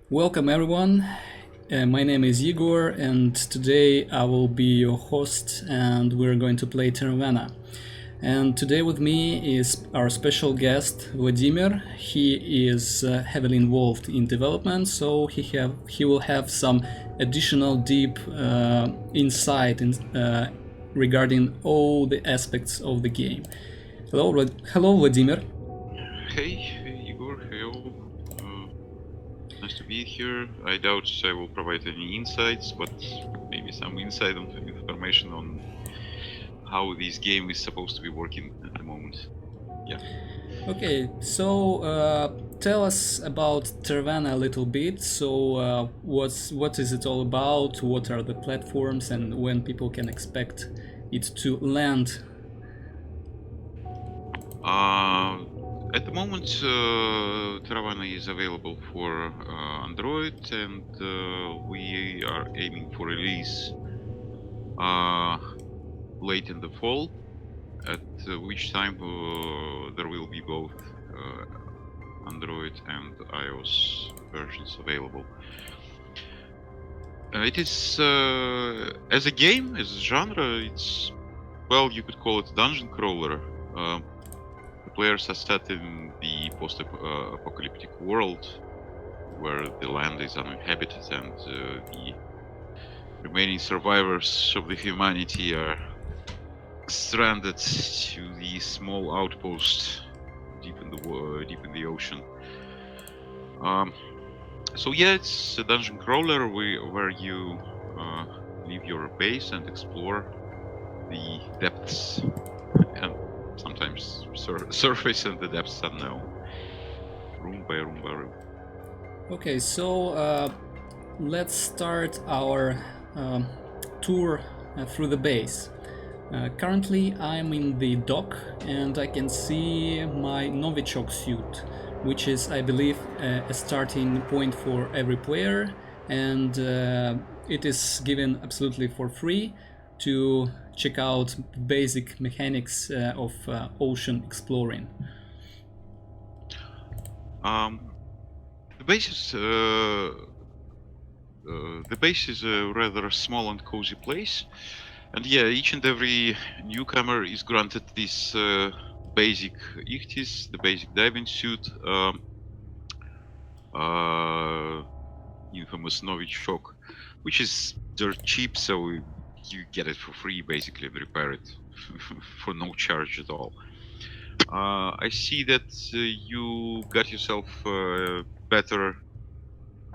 Welcome everyone. My name is Igor, and today I will be your host, and we're going to play Taravana. And today with me is our special guest Vladimir. He is heavily involved in development, so he will have some additional deep insight regarding all the aspects of the game. Hello, Vladimir. Hey, Igor, hello. Nice to be here. I doubt I will provide any insights, but maybe some insight and information on how this game is supposed to be working at the moment. Yeah. Okay, so tell us about Taravana a little bit. So, what is it all about? What are the platforms, and when people can expect it to land? At the moment, Taravana is available for Android, and we are aiming for release late in the fall, at which time there will be both Android and iOS versions available. It is as a game, as a genre, it's you could call it dungeon crawler. The players are set in the post-apocalyptic world where the land is uninhabited and the remaining survivors of the humanity are stranded to the small outpost deep in the ocean. So yeah, it's a dungeon crawler where you leave your base and explore the depths, and sometimes surface and the depths unknown, room by room by room. Okay, so let's start our tour through the base. Currently, I'm in the dock, and I can see my Novichok suit, which is, I believe, a starting point for every player, and it is given absolutely for free to check out basic mechanics of ocean exploring. The base is a rather small and cozy place, and yeah, each and every newcomer is granted this basic ichthys, the basic diving suit, infamous Novichok, which is dirt cheap, so you get it for free basically and repair it for no charge at all. I see that you got yourself a better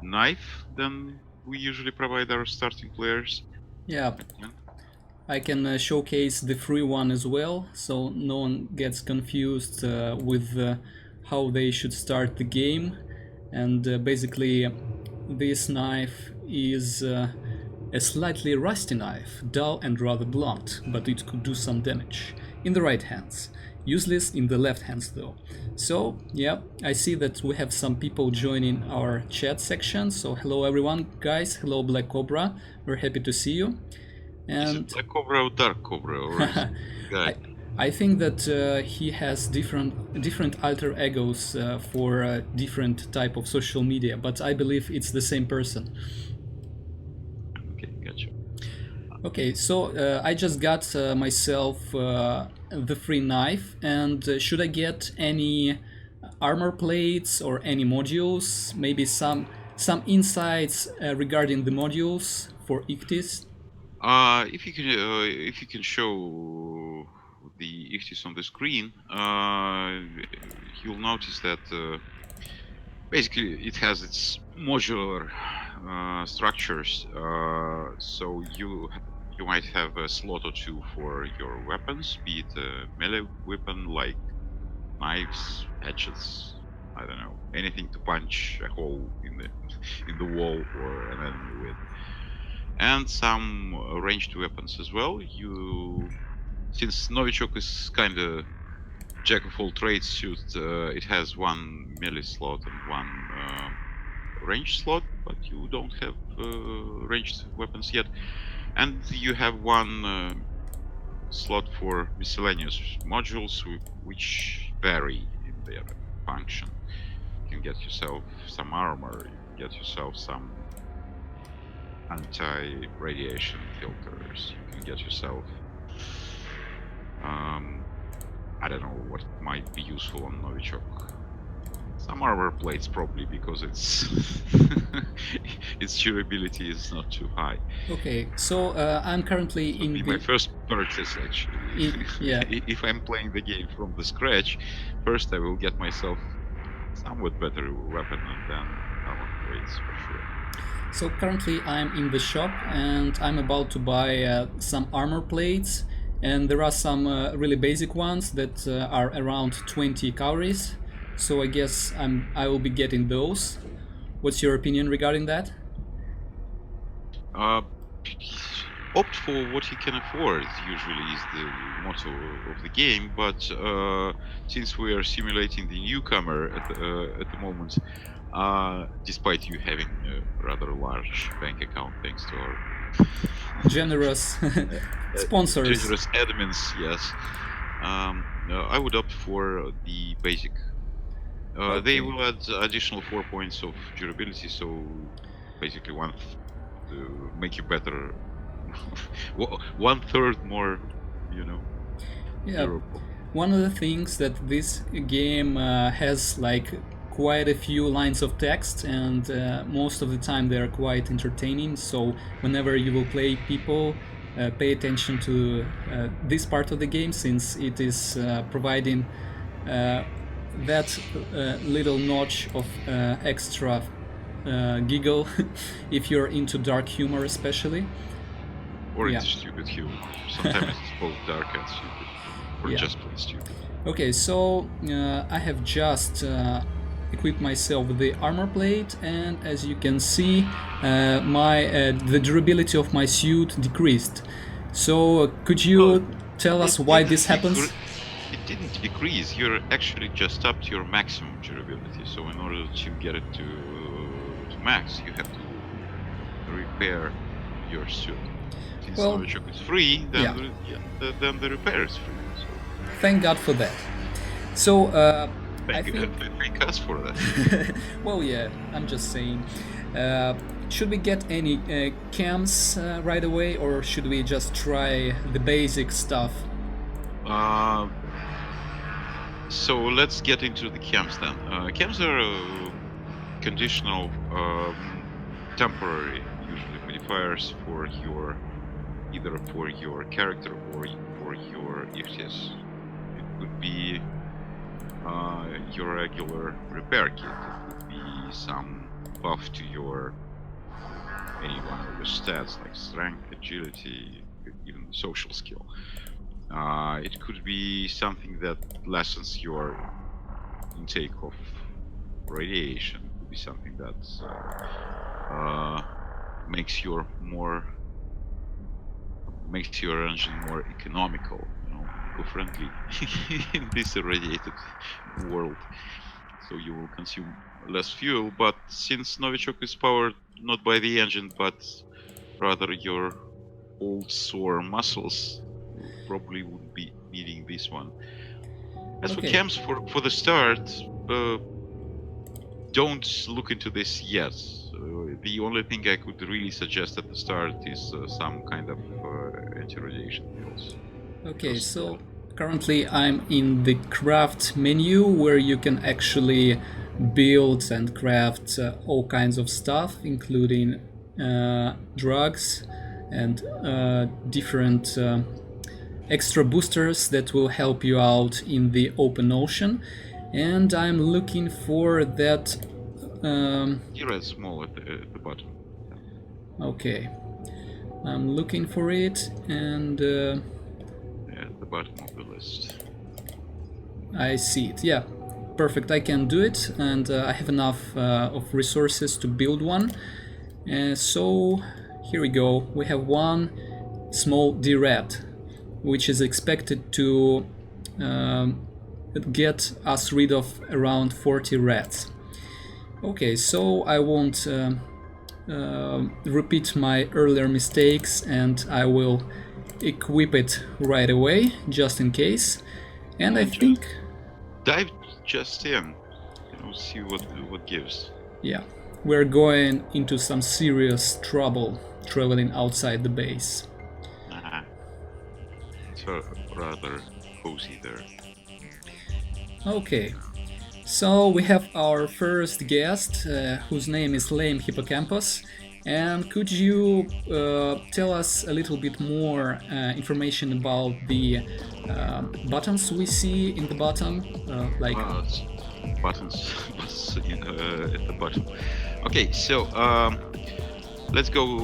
knife than we usually provide our starting players. Yeah, Yeah. I can showcase the free one as well, so no one gets confused with how they should start the game. And basically, this knife is a slightly rusty knife, dull and rather blunt, but it could do some damage in the right hands. Useless in the left hands though. So, yeah, I see that we have some people joining our chat section. So, hello everyone, guys. Hello, Black Cobra. We're happy to see you. Is it And Black Cobra or Dark Cobra, or is it guy? I, I think that he has different alter egos for different type of social media, but I believe it's the same person. Okay, gotcha. Okay, so I just got myself the free knife, and should I get any armor plates or any modules? Maybe some insights regarding the modules for Ictis? If you can show the ichthys on the screen, you'll notice that basically it has its modular structures. So you might have a slot or two for your weapons, be it a melee weapon like knives, hatchets, I don't know, anything to punch a hole in the in the wall or an enemy with, and some ranged weapons as well. Since Novichok is kind of jack of all trades suit, it has one melee slot and one ranged slot, but you don't have ranged weapons yet, and you have one slot for miscellaneous modules which vary in their function. You can get yourself some armor, you can get yourself some anti-radiation filters. You can get yourself, I don't know what might be useful on Novichok. Some armor plates probably, because its durability is not too high. Okay, so I'm currently in Be the... my first purchase actually. yeah. If I'm playing the game from the scratch, first I will get myself somewhat better weapon, and then armor plates for sure. So currently I'm in the shop and I'm about to buy some armor plates, and there are some really basic ones that are around 20 calories. So I guess I will be getting those. What's your opinion regarding that? Opt for what you can afford, usually is the motto of the game, but since we are simulating the newcomer at the moment, despite you having a rather large bank account thanks to our Generous sponsors. generous admins, yes, I would opt for the basic. Okay. They will add additional 4 points of durability, so basically one to make you better. 1/3 more, Yeah. durable. One of the things that this game has like quite a few lines of text, and most of the time they are quite entertaining. So whenever you will play people, pay attention to this part of the game, since it is providing that little notch of extra giggle if you're into dark humor, especially. Or Yeah. into stupid humor. Sometimes it's both dark and stupid. Or Yeah. just plain stupid. Okay, so I have just equipped myself with the armor plate, and as you can see, the durability of my suit decreased. So could you tell us why this happens? It didn't decrease. You're actually just up to your maximum durability. So in order to get it to max, you have to repair your suit. Since Novichok is free, then the repair is free. So. Thank God for that. So thank us for that. Well, yeah, I'm just saying. Should we get any cams right away, or should we just try the basic stuff? So let's get into the cams then. Cams are conditional, temporary, usually modifiers for either for your character or for your Ichthys. It could be your regular repair kit. It could be some buff to any one of your stats, like strength, agility, even social skill. It could be something that lessens your intake of radiation. It could be something that makes your engine more economical, eco-friendly in this irradiated world. So you will consume less fuel. But since Novichok is powered not by the engine, but rather your old sore muscles, you probably wouldn't be needing this one. As for cams, for the start, don't look into this yet. The only thing I could really suggest at the start is some kind of anti-radiation pills. Okay, so currently I'm in the craft menu, where you can actually build and craft all kinds of stuff, including drugs and different extra boosters that will help you out in the open ocean. And I'm looking for that. Here it's small at the bottom. Okay, I'm looking for it, and at the bottom of the list. I see it. Yeah, perfect. I can do it, and I have enough of resources to build one. So here we go. We have one small D-rat, which is expected to get us rid of around 40 rats. Okay, so I won't repeat my earlier mistakes, and I will equip it right away, just in case. And I think... Dive just in, see what gives. Yeah, we're going into some serious trouble traveling outside the base. Uh, it's rather cozy there. Okay, so we have our first guest, whose name is Lame Hippocampus. And could you tell us a little bit more information about the buttons we see in the bottom? Like, Buttons, buttons at the bottom. Okay, so let's go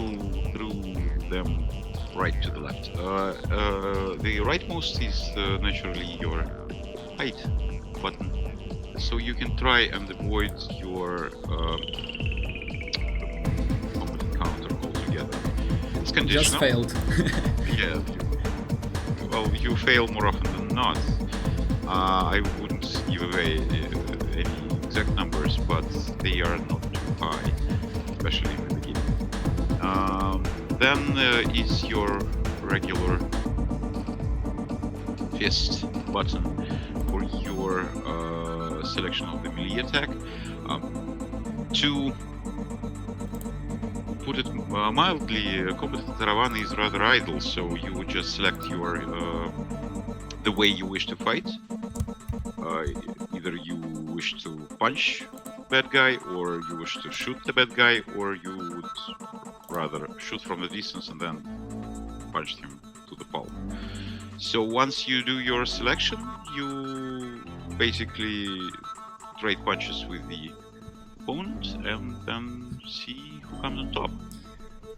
through them right to the left. The rightmost is naturally your height button, so you can try and avoid your combat counter altogether. It's conditional. just failed. Yeah. Well, you fail more often than not. I wouldn't give away any exact numbers, but they are not too high, especially in the beginning. Then is your regular fist button for your selection of the melee attack. To put it mildly, combat Taravana is rather idle, so you would just select your the way you wish to fight. Either you wish to punch bad guy, or you wish to shoot the bad guy, or you would rather shoot from the distance and then punch him to the palm. So once you do your selection, you basically trade punches with the opponent and then see who comes on top.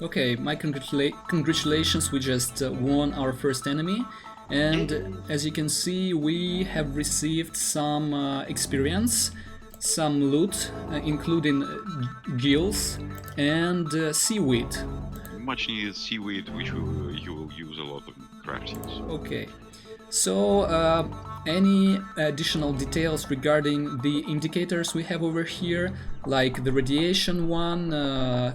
Okay, my congratulations, we just won our first enemy. And as you can see, we have received some experience, some loot, including gills and seaweed. Much needed seaweed, which you will use a lot of crafting. Okay, so any additional details regarding the indicators we have over here, like the radiation one,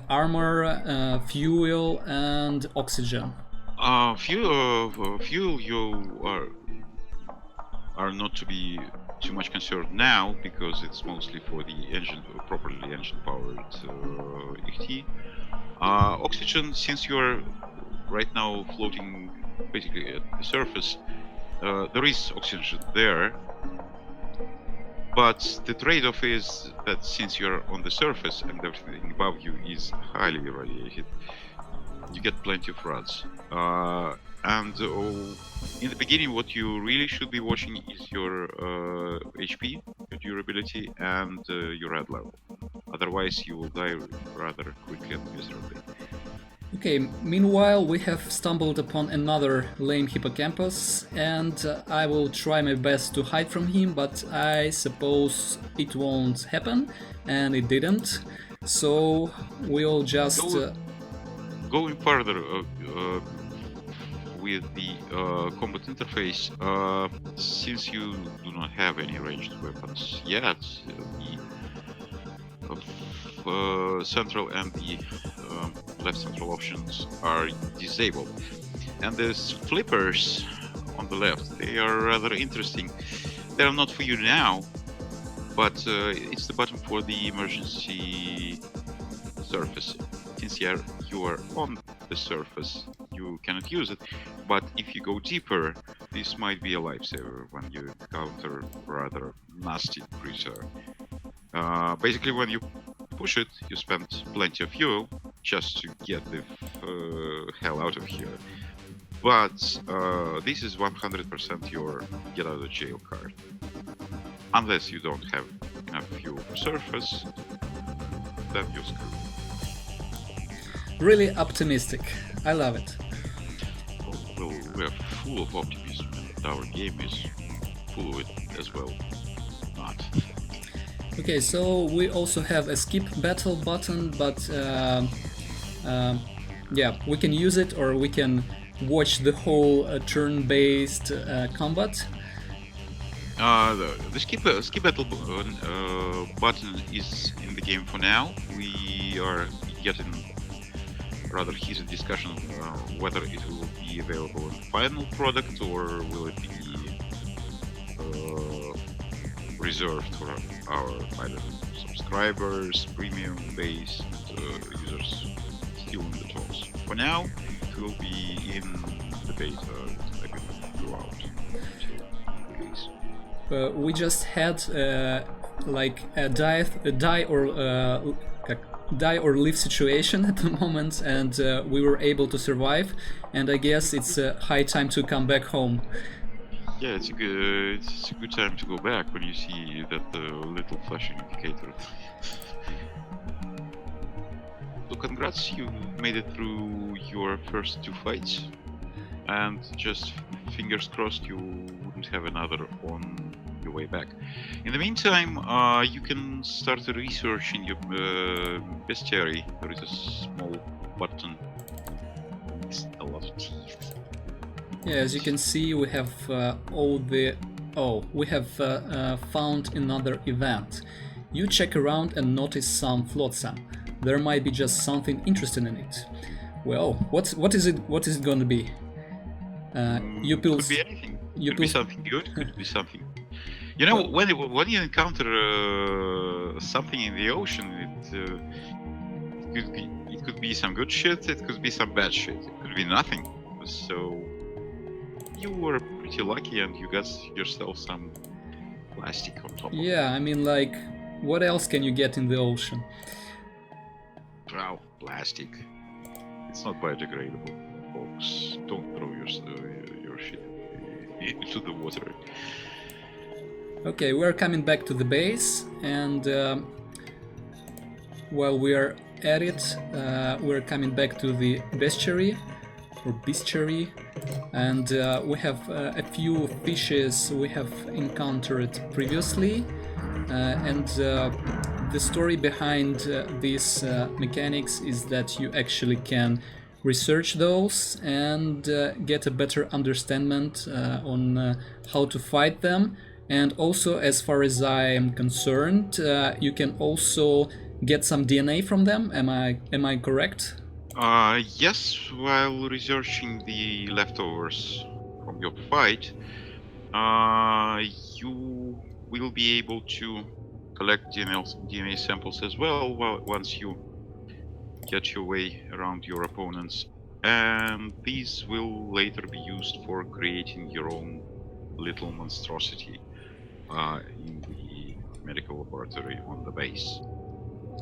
armor, fuel, and oxygen? Fuel you are not to be too much concerned now, because it's mostly for the engine, properly engine powered XT. Oxygen, since you're right now floating basically at the surface, there is oxygen there, but the trade-off is that since you're on the surface and everything above you is highly irradiated, you get plenty of rods. And in the beginning, what you really should be watching is your HP, your durability, and your red level. Otherwise, you will die rather quickly and miserably. Okay, meanwhile, we have stumbled upon another lame hippocampus, and I will try my best to hide from him, but I suppose it won't happen, and it didn't. So we'll just... Going further with the combat interface, since you do not have any ranged weapons yet, the central and the left central options are disabled. And the flippers on the left, they are rather interesting. They are not for you now, but it's the button for the emergency surface. Since you are on the surface, you cannot use it, but if you go deeper, this might be a lifesaver when you encounter rather nasty creature. Basically, when you push it, you spend plenty of fuel just to get the hell out of here. But this is 100% your get out of jail card. Unless you don't have enough fuel for surface, then you're screwed. Really optimistic. I love it. Well, we're full of optimism, and our game is full of it as well. Not. Okay, so we also have a skip battle button, but yeah, we can use it, or we can watch the whole turn-based combat. The skip battle button is in the game for now. We are getting rather heated discussion whether it will be available in the final product, or will it be reserved for our pilot subscribers, premium-based users still in the talks. For now, it will be in the beta maybe throughout until release. We just had like a die or live situation at the moment, and we were able to survive. And I guess it's a high time to come back home. Yeah, it's a good time to go back when you see that little flashing indicator. So congrats, you made it through your first 2 fights, and just fingers crossed you wouldn't have another on your way back. In the meantime, you can start researching your bestiary. There is a small button with a lot of teeth. Yeah, as you can see, we have all the... Oh, we have found another event. You check around and notice some flotsam. There might be just something interesting in it. Well, what is it? What is it going to be? Could be anything. Could be something good. Could be something. You know, when you encounter something in the ocean, it could be some good shit. It could be some bad shit. It could be nothing. So you were pretty lucky, and you got yourself some plastic on top. Yeah, I mean, like, what else can you get in the ocean? Wow, plastic. It's not biodegradable, folks. Don't throw your shit into the water. Okay, we're coming back to the base, and while we are at it, we're coming back to the bestiary, or bestiary, and we have a few fishes we have encountered previously, and the story behind these mechanics is that you actually can research those and get a better understanding on how to fight them. And also, as far as I am concerned, you can also get some DNA from them. Am I correct? Yes, while researching the leftovers from your fight, you will be able to collect DNA samples as well once you get your way around your opponents, and these will later be used for creating your own little monstrosity in the medical laboratory on the base.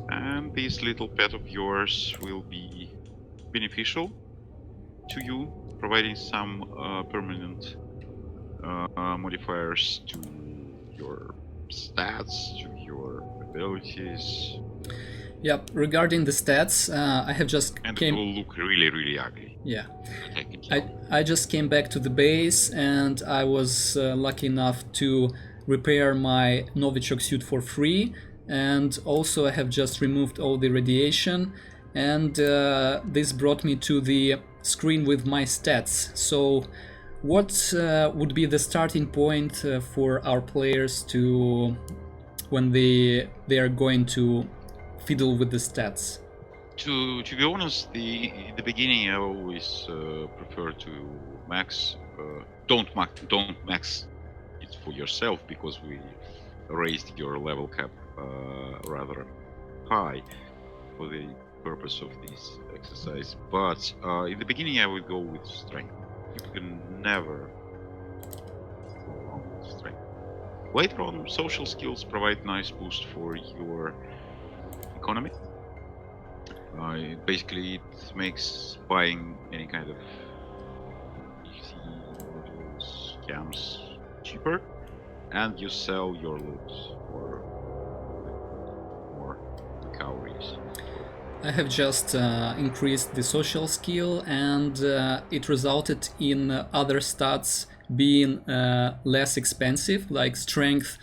And this little pet of yours will be beneficial to you, providing some permanent modifiers to your stats, to your abilities. Yep. Regarding the stats, I have just and it will look really, really ugly. Yeah. I just came back to the base, and I was lucky enough to repair my Novichok suit for free, and also I have just removed all the radiation, and this brought me to the screen with my stats. So what would be the starting point for our players to when they are going to fiddle with the stats? To be honest, in the beginning I always prefer to max. Don't max it for yourself, because we raised your level cap rather high for the purpose of this exercise. But in the beginning I would go with strength. You can never go wrong with strength. Later on, social skills provide nice boost for your economy. Basically, it makes buying any kind of easy scams cheaper, and you sell your loot for more calories. I have just increased the social skill, and it resulted in other stats being less expensive, like strength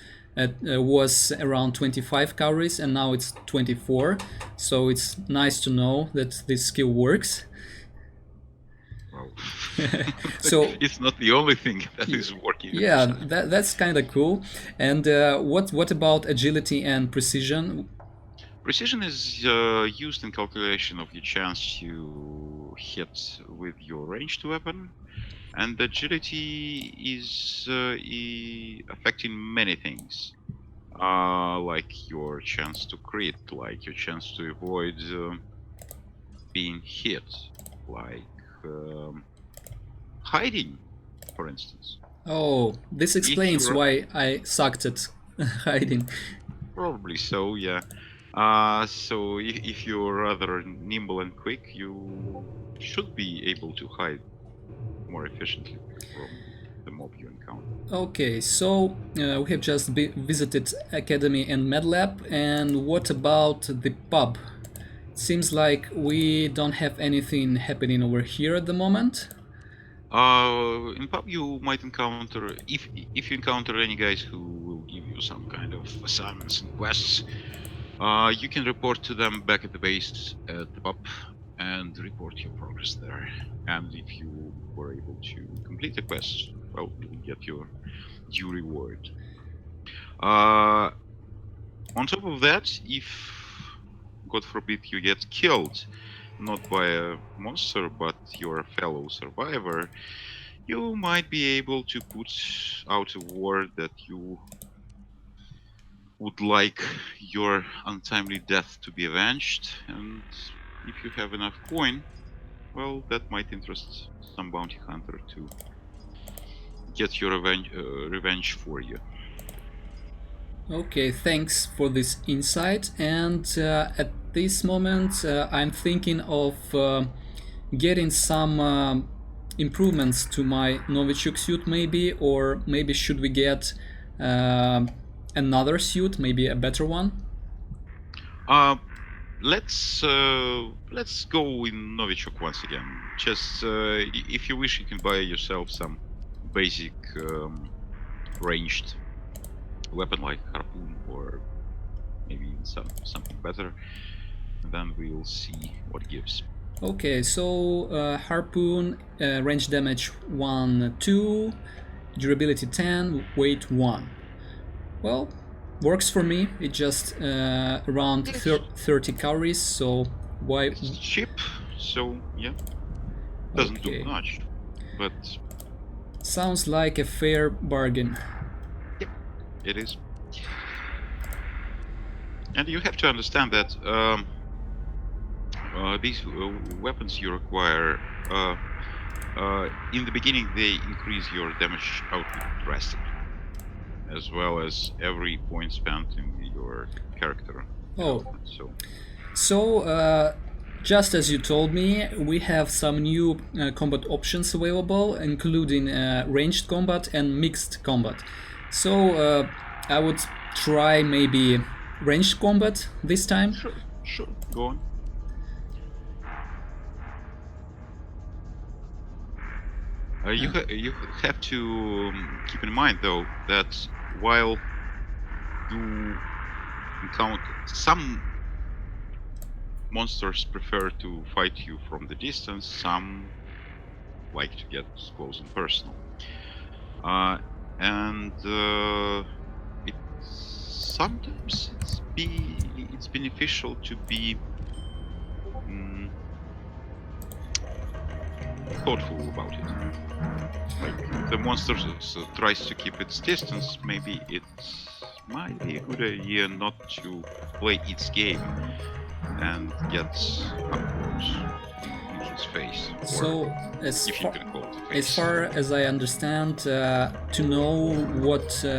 was around 25 calories and now it's 24, so it's nice to know that this skill works. Wow. So it's not the only thing that is working. Yeah, that's kind of cool. And what about agility and precision? Precision is used in calculation of your chance to hit with your ranged weapon, and agility is affecting many things. like your chance to crit, like your chance to avoid being hit, like hiding, for instance. Oh, this If explains you're why I sucked at hiding. probably so, yeah. So if you're rather nimble and quick, you should be able to hide more efficiently from the mob you encounter. Okay, so we have just visited Academy and MedLab, and what about the pub? Seems like we don't have anything happening over here at the moment. In pub, you might encounter if you encounter any guys who will give you some kind of assignments and quests. You can report to them back at the base at the pub and report your progress there. And if you were able to complete the quest, well, you will get your due reward. Uh, on top of that, if God forbid you get killed, not by a monster but your fellow survivor, you might be able to put out a word that you would like your untimely death to be avenged, and if you have enough coin, well, that might interest some bounty hunter to get your revenge for you. Okay, thanks for this insight. And at this moment, I'm thinking of getting some improvements to my Novichok suit, maybe, or maybe should we get uh, another suit, maybe a better one? Uh, let's go in Novichok once again. Just if you wish, you can buy yourself some basic ranged weapon like harpoon or maybe even something better. And then we'll see what gives. Okay, so harpoon, range damage 1, 2, durability 10, weight 1. Well, works for me. It just around 30 calories, so why? It's cheap, so yeah, doesn't do Okay. much, but Sounds like a fair bargain. yep, it is. And you have to understand that these weapons you require, in the beginning, they increase your damage output drastically, as well as every point spent in your character development. So, just as you told me, we have some new combat options available, including ranged combat and mixed combat. So, I would try maybe ranged combat this time. Sure, go on. You have to keep in mind though that while you encounter some monsters prefer to fight you from the distance, some like to get close and personal, and it sometimes it's beneficial to be thoughtful about it. Like the monster tries to keep its distance, maybe it might be a good idea not to play its game and get up close into its face. So, as far as I understand, to know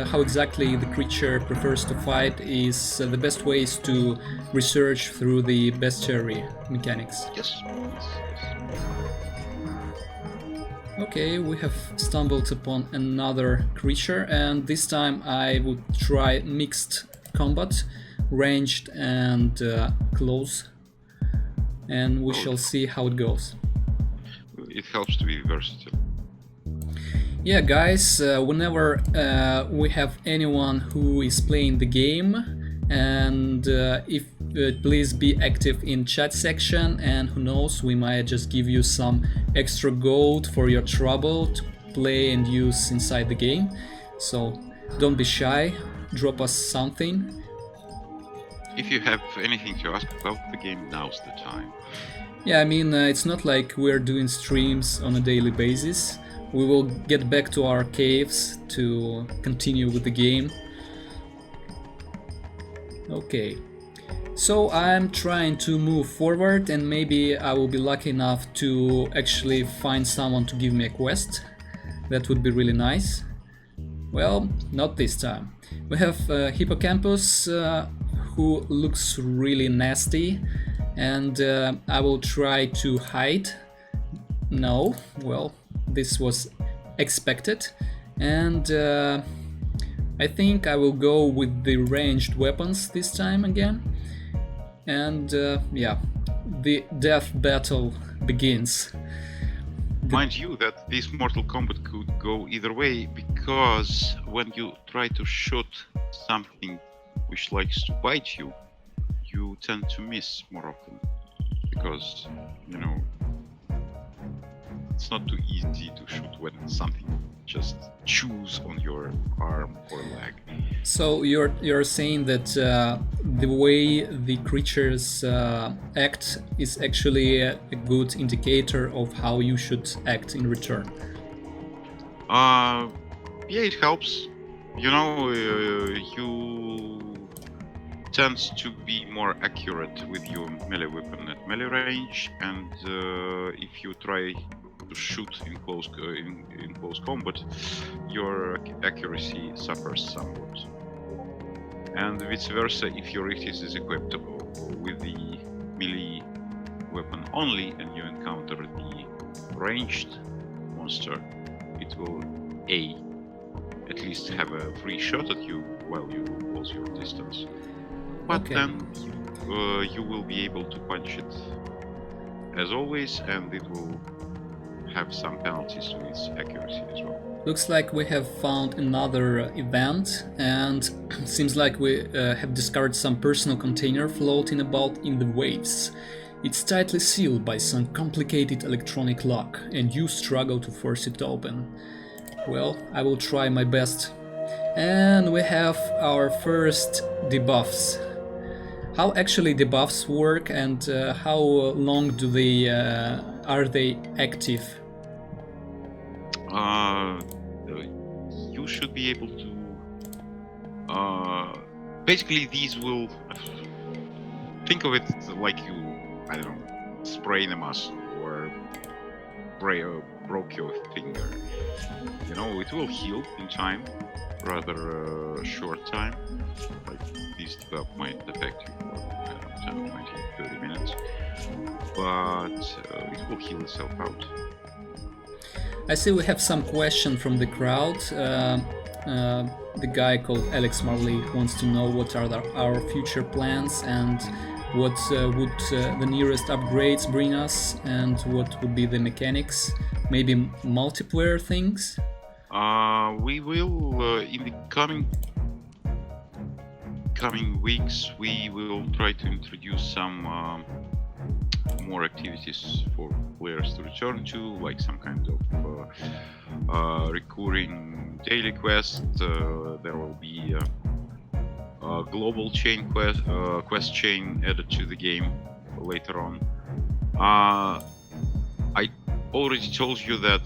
how exactly the creature prefers to fight is the best ways to research through the bestiary mechanics. Yes. Okay, we have stumbled upon another creature, and this time I would try mixed combat, ranged and close, and we shall see how it goes. It helps to be versatile. Yeah, guys, whenever we have anyone who is playing the game, and if please be active in chat section, and who knows, we might just give you some extra gold for your trouble to play and use inside the game. So don't be shy, drop us something. If you have anything to ask about the game, now's the time. Yeah, I mean, it's not like we're doing streams on a daily basis. We will get back to our caves to continue with the game. Okay. So I'm trying to move forward, and maybe I will be lucky enough to actually find someone to give me a quest. That would be really nice. Well, not this time. We have Hippocampus, who looks really nasty, and I will try to hide. No, well, this was expected, and I think I will go with the ranged weapons this time again. And yeah, the death battle begins. Mind you that this Mortal Kombat could go either way, because when you try to shoot something which likes to bite you, you tend to miss more often. Because, you know, it's not too easy to shoot when something just chews on your arm or leg. So you're saying that the way the creatures act is actually a good indicator of how you should act in return. Yeah, it helps. You know, you tend to be more accurate with your melee weapon at melee range, and if you try to shoot in close combat, your accuracy suffers somewhat. And vice versa, if your Ichthys is equipped with the melee weapon only, and you encounter the ranged monster, it will at least have a free shot at you while you close your distance. But Okay. then you will be able to punch it as always, and it will have some penalties to its accuracy as well. Looks like we have found another event, and seems like we have discovered some personal container floating about in the waves. It's tightly sealed by some complicated electronic lock, and you struggle to force it open. Well, I will try my best. And we have our first debuffs. How actually debuffs work, and how long do they are they active? You should be able to. Basically, these will. Think of it like you, I don't know, spray a muscle or broke your finger. You know, it will heal in time, rather short time. Like this debuff might affect you for, I don't know, 10, 20, 30 minutes. But it will heal itself out. I see we have some question from the crowd. The guy called Alex Marley wants to know what are our future plans, and what would the nearest upgrades bring us, and what would be the mechanics, maybe multiplayer things. We will in the coming weeks we will try to introduce some more activities for players to return to, like some kind of recurring daily quest. There will be a global chain quest chain added to the game later on. I already told you that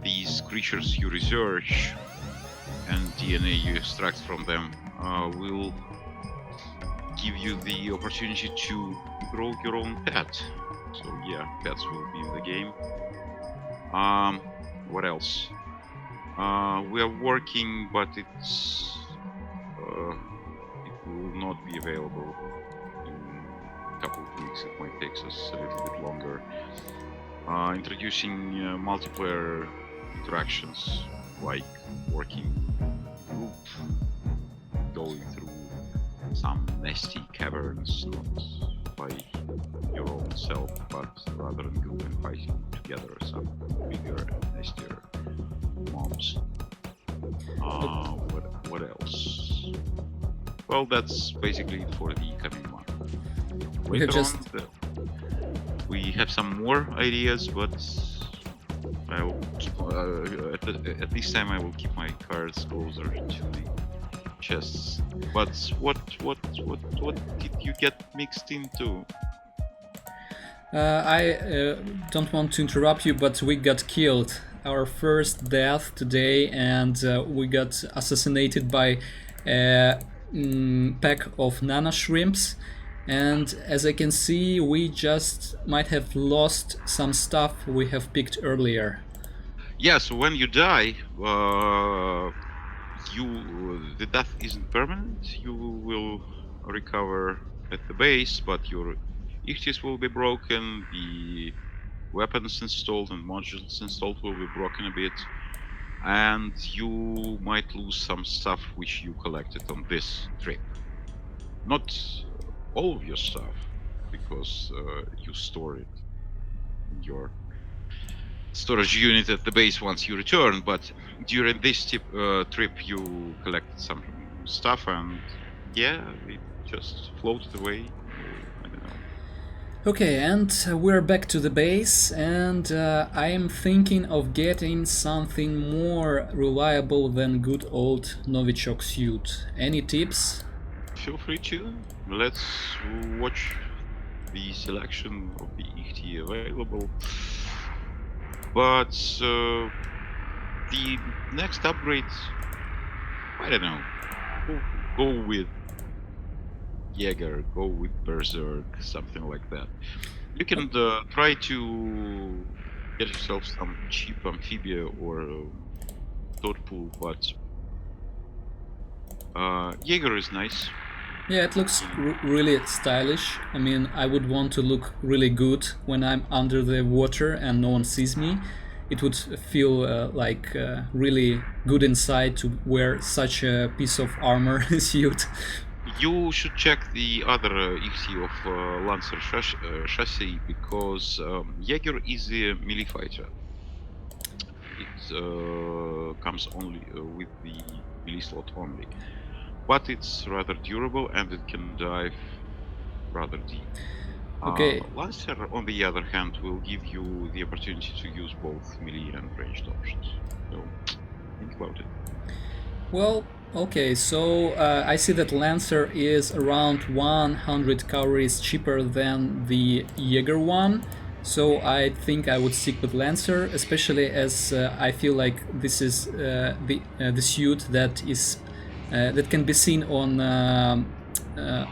these creatures you research and DNA you extract from them will give you the opportunity to grow your own pet. So yeah, pets will be in the game. What else? We are working, but it will not be available in a couple of weeks. It might take us a little bit longer. Introducing multiplayer interactions, like working group, going through some nasty caverns, not by your own self, but rather in group and fighting together some bigger and nastier mobs. What else? Well, that's basically it for the coming month. We have just we have some more ideas, but I will keep at this time I will keep my cards closer to the chests. But what did you get mixed into? I don't want to interrupt you, but we got killed. Our first death today, and we got assassinated by a pack of nano shrimps, and as I can see, we just might have lost some stuff we have picked earlier. Yeah, so when you die, the death isn't permanent. You will recover at the base, but your ichthys will be broken. The weapons installed and modules installed will be broken a bit, and you might lose some stuff which you collected on this trip. Not all of your stuff, because you store it in your storage unit at the base once you return. But during this trip, you collected some stuff, and yeah, it just floated away. I don't know. Okay, and we're back to the base, and I am thinking of getting something more reliable than good old Novichok suit. Any tips? Feel free to. Let's watch the selection of the ET available. But the next upgrade, I don't know. Go with Jaeger, go with Berserk, something like that. You can try to get yourself some cheap amphibia or Toadpool, but Jaeger is nice. Yeah, it looks really stylish. I mean, I would want to look really good when I'm under the water and no one sees me. It would feel like really good inside to wear such a piece of armor suit. You should check the other EC of Lancer chassis, because Jaeger is a melee fighter. It comes only with the melee slot only, but it's rather durable and it can dive rather deep. Okay. Lancer, on the other hand, will give you the opportunity to use both melee and ranged options. So think about it. Well, okay, so I see that Lancer is around 100 calories cheaper than the Jaeger one. So I think I would stick with Lancer, especially as I feel like this is the suit that is that can be seen on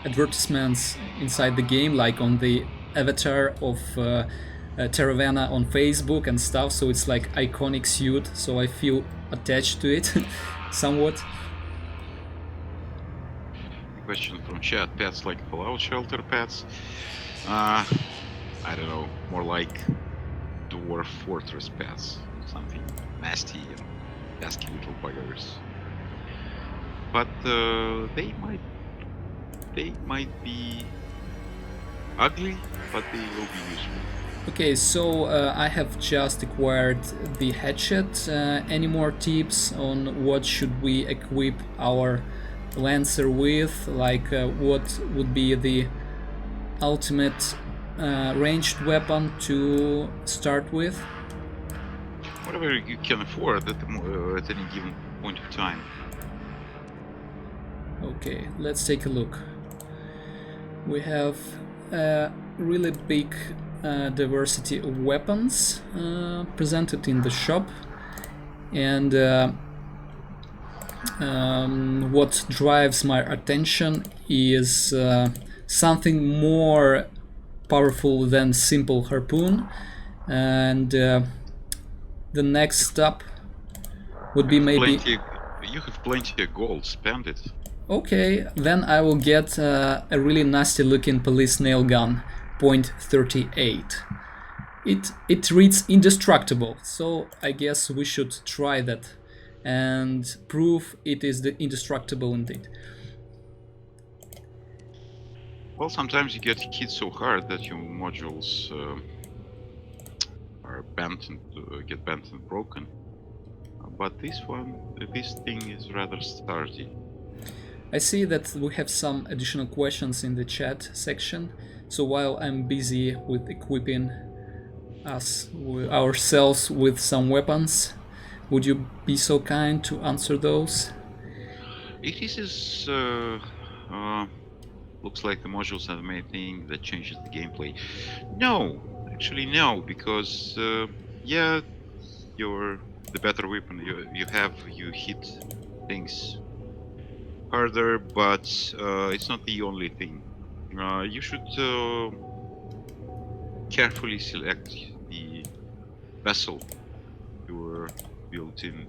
advertisements inside the game, like on the avatar of Taravana on Facebook and stuff. So it's like iconic suit. So I feel attached to it somewhat. Question from chat: pets like Fallout Shelter pets? I don't know, more like Dwarf Fortress pets, something nasty and pesky little buggers. But they might be ugly, but they will be useful. Okay, so I have just acquired the hatchet. Any more tips on what should we equip our Lancer with? Like what would be the ultimate ranged weapon to start with? Whatever you can afford at any given point of time. Okay, let's take a look. We have a really big diversity of weapons presented in the shop, and what drives my attention is something more powerful than simple harpoon, and the next step would be maybe you have plenty of gold, spend it. Okay, then I will get a really nasty looking police nail gun, .38. It reads indestructible, so I guess we should try that and prove it is the indestructible indeed. Well, sometimes you get hit so hard that your modules are bent and get bent and broken. But this thing is rather sturdy. I see that we have some additional questions in the chat section, so while I'm busy with equipping ourselves with some weapons, would you be so kind to answer those? It is looks like the modules are the main thing that changes the gameplay. No, actually no, because yeah, the better weapon you have, you hit things harder, but it's not the only thing. You should carefully select the vessel you built in.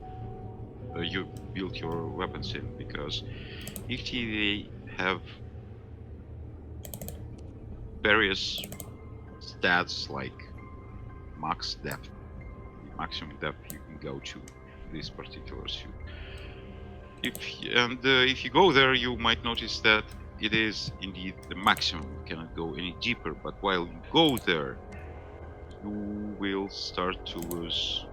You built your weapons in, because if they have various stats like max depth, the maximum depth you can go to this particular suit. If you go there, you might notice that it is indeed the maximum. You cannot go any deeper. But while you go there, you will start to lose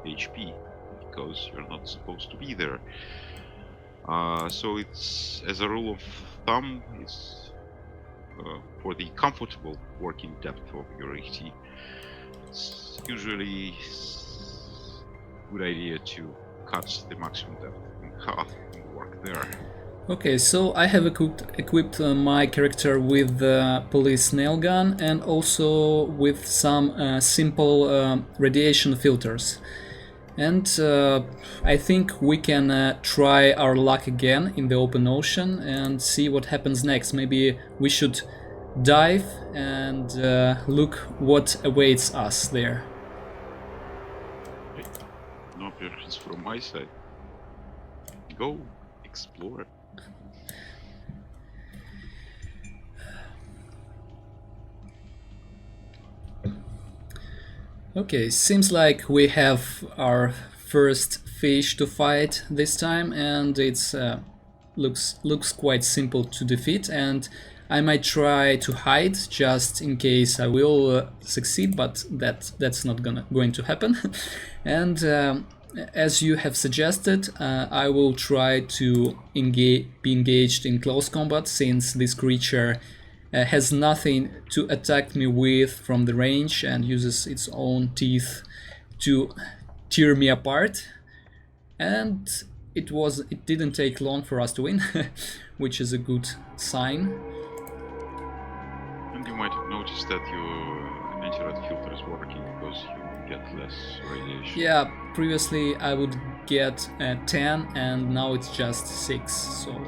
HP because you're not supposed to be there. So it's, as a rule of thumb, it's for the comfortable working depth of your HT. It's usually a good idea to cut the maximum depth in half and work there. Okay, so I have equipped my character with the police nail gun and also with some simple radiation filters. And I think we can try our luck again in the open ocean and see what happens next. Maybe we should dive and look what awaits us there. No objections from my side. Go explore. Okay, seems like we have our first fish to fight this time, and it's looks quite simple to defeat. And I might try to hide just in case I will succeed, but that's not going to happen. And as you have suggested, I will try to be engaged in close combat, since this creature has nothing to attack me with from the range and uses its own teeth to tear me apart. And it didn't take long for us to win, which is a good sign. And you might have noticed that your anti-red filter is working because you get less radiation. Yeah, previously I would get 10 and now it's just 6. So,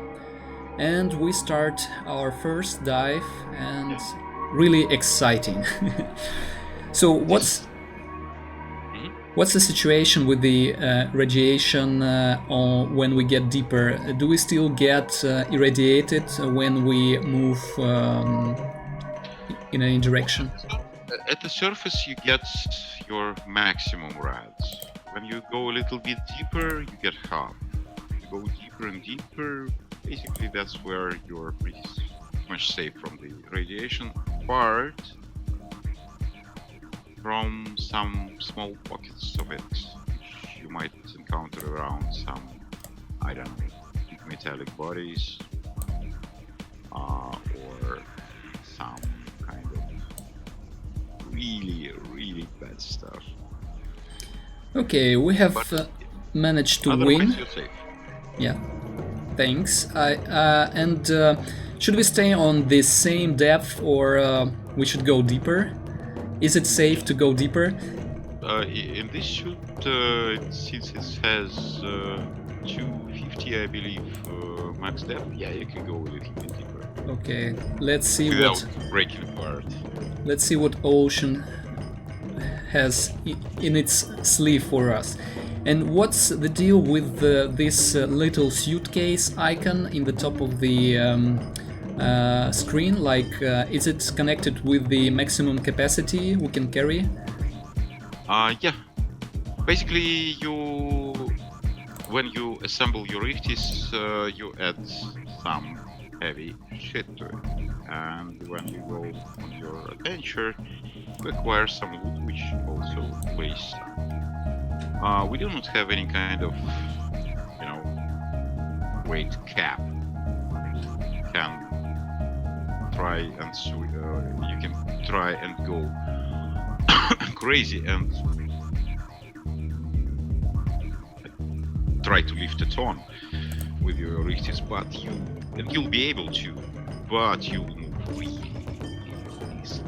and we start our first dive, and really exciting. So what's the situation with the radiation when we get deeper? Do we still get irradiated when we move in any direction? At the surface you get your maximum rads. When you go a little bit deeper, you get half. You go deeper and deeper, basically that's where you're pretty much safe from the radiation, apart from some small pockets of it, which you might encounter around some, I don't know, big metallic bodies, or some kind of really bad stuff. Okay, we have managed to win. You're safe. Yeah, thanks. And should we stay on the same depth, or we should go deeper? Is it safe to go deeper? In this suit, since it has 250, I believe, max depth, yeah, you can go a little bit deeper. Okay, let's see without breaking apart. Let's see what ocean has in its sleeve for us. And what's the deal with this little suitcase icon in the top of the screen? Like, is it connected with the maximum capacity we can carry? Yeah. Basically, when you assemble your Riftis, you add some heavy shit to it. And when you go on your adventure, you acquire some loot, which also weighs some. We do not have any kind of, weight cap. You can try and go crazy and try to lift a ton with your Riftis, and you'll be able to, but you'll move really easy.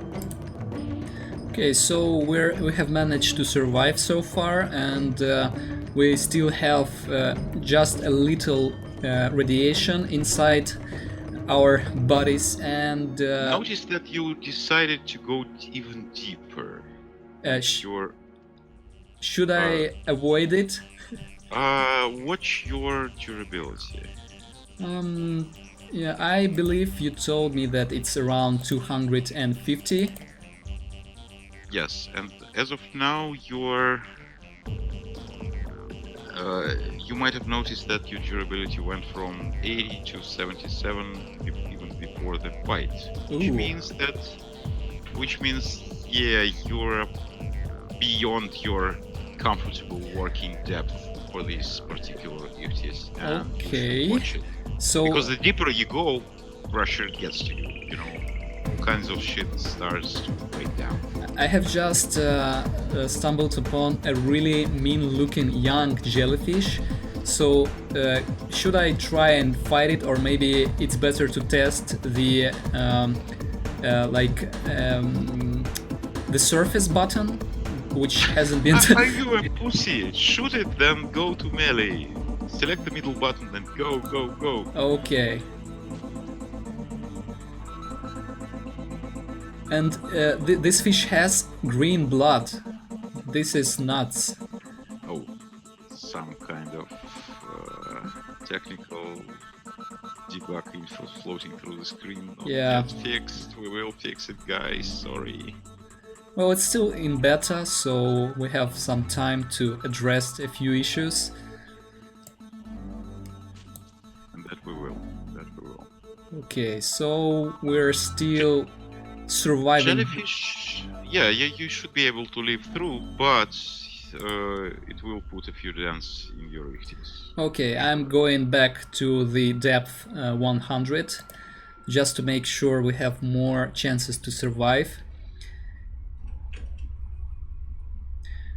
Okay, so we have managed to survive so far, and we still have just a little radiation inside our bodies, and Notice that you decided to go even deeper. sh- Your should I avoid it? what's your durability? Yeah, I believe you told me that it's around 250. Yes, and as of now, your you might have noticed that your durability went from 80 to 77 even before the fight, which Ooh. means yeah, you're beyond your comfortable working depth for these particular duties, and you Okay. should watch it. So Because the deeper you go, pressure gets to you. You know, all kinds of shit starts to break down. I have just stumbled upon a really mean-looking young jellyfish. So should I try and fight it, or maybe it's better to test the the surface button, which hasn't been. Are you a pussy? Shoot it, then go to melee. Select the middle button, then go, go, go. Okay. And this fish has green blood. This is nuts. Oh, some kind of technical debug info floating through the screen. Not Yeah. yet fixed. We will fix it, guys. Sorry. Well, it's still in beta, so we have some time to address a few issues. And that we will. That we will. Okay, so we're still surviving. Jellyfish, yeah, you should be able to live through, but it will put a few dents in your victims. Okay, I'm going back to the depth 100 just to make sure we have more chances to survive.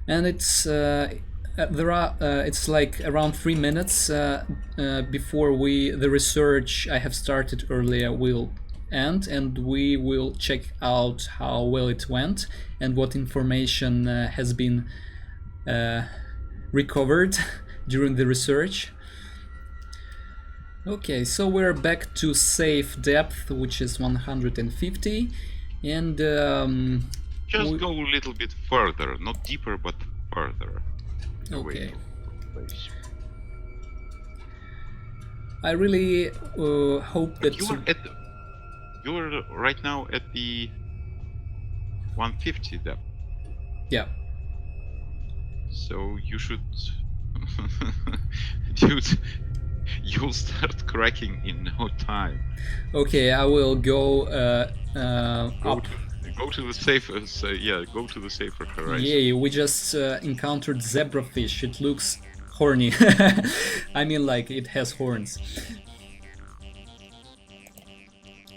And it's it's like around 3 minutes before the research I have started earlier will end, and we will check out how well it went and what information has been recovered during the research. Okay, so we're back to safe depth, which is 150, and just go a little bit further, not deeper, but further. Okay. I really hope that you're right now at the 150 depth. Yeah. So you should, dude, you'll start cracking in no time. Okay, I will go up. Go to the safer, go to the safer horizon. Yeah, we just encountered zebrafish. It looks horny. I mean, like, it has horns.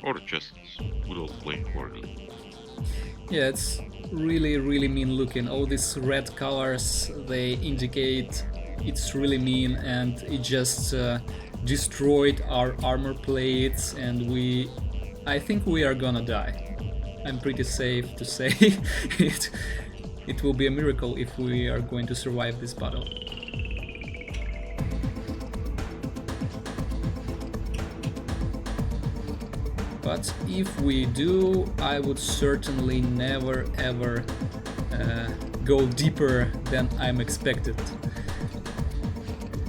Or just good old plain horny. Yeah, it's really, really mean looking. All these red colors, they indicate it's really mean, and it just destroyed our armor plates, and I think we are gonna die. I'm pretty safe to say it will be a miracle if we are going to survive this battle. But if we do, I would certainly never ever go deeper than I'm expected.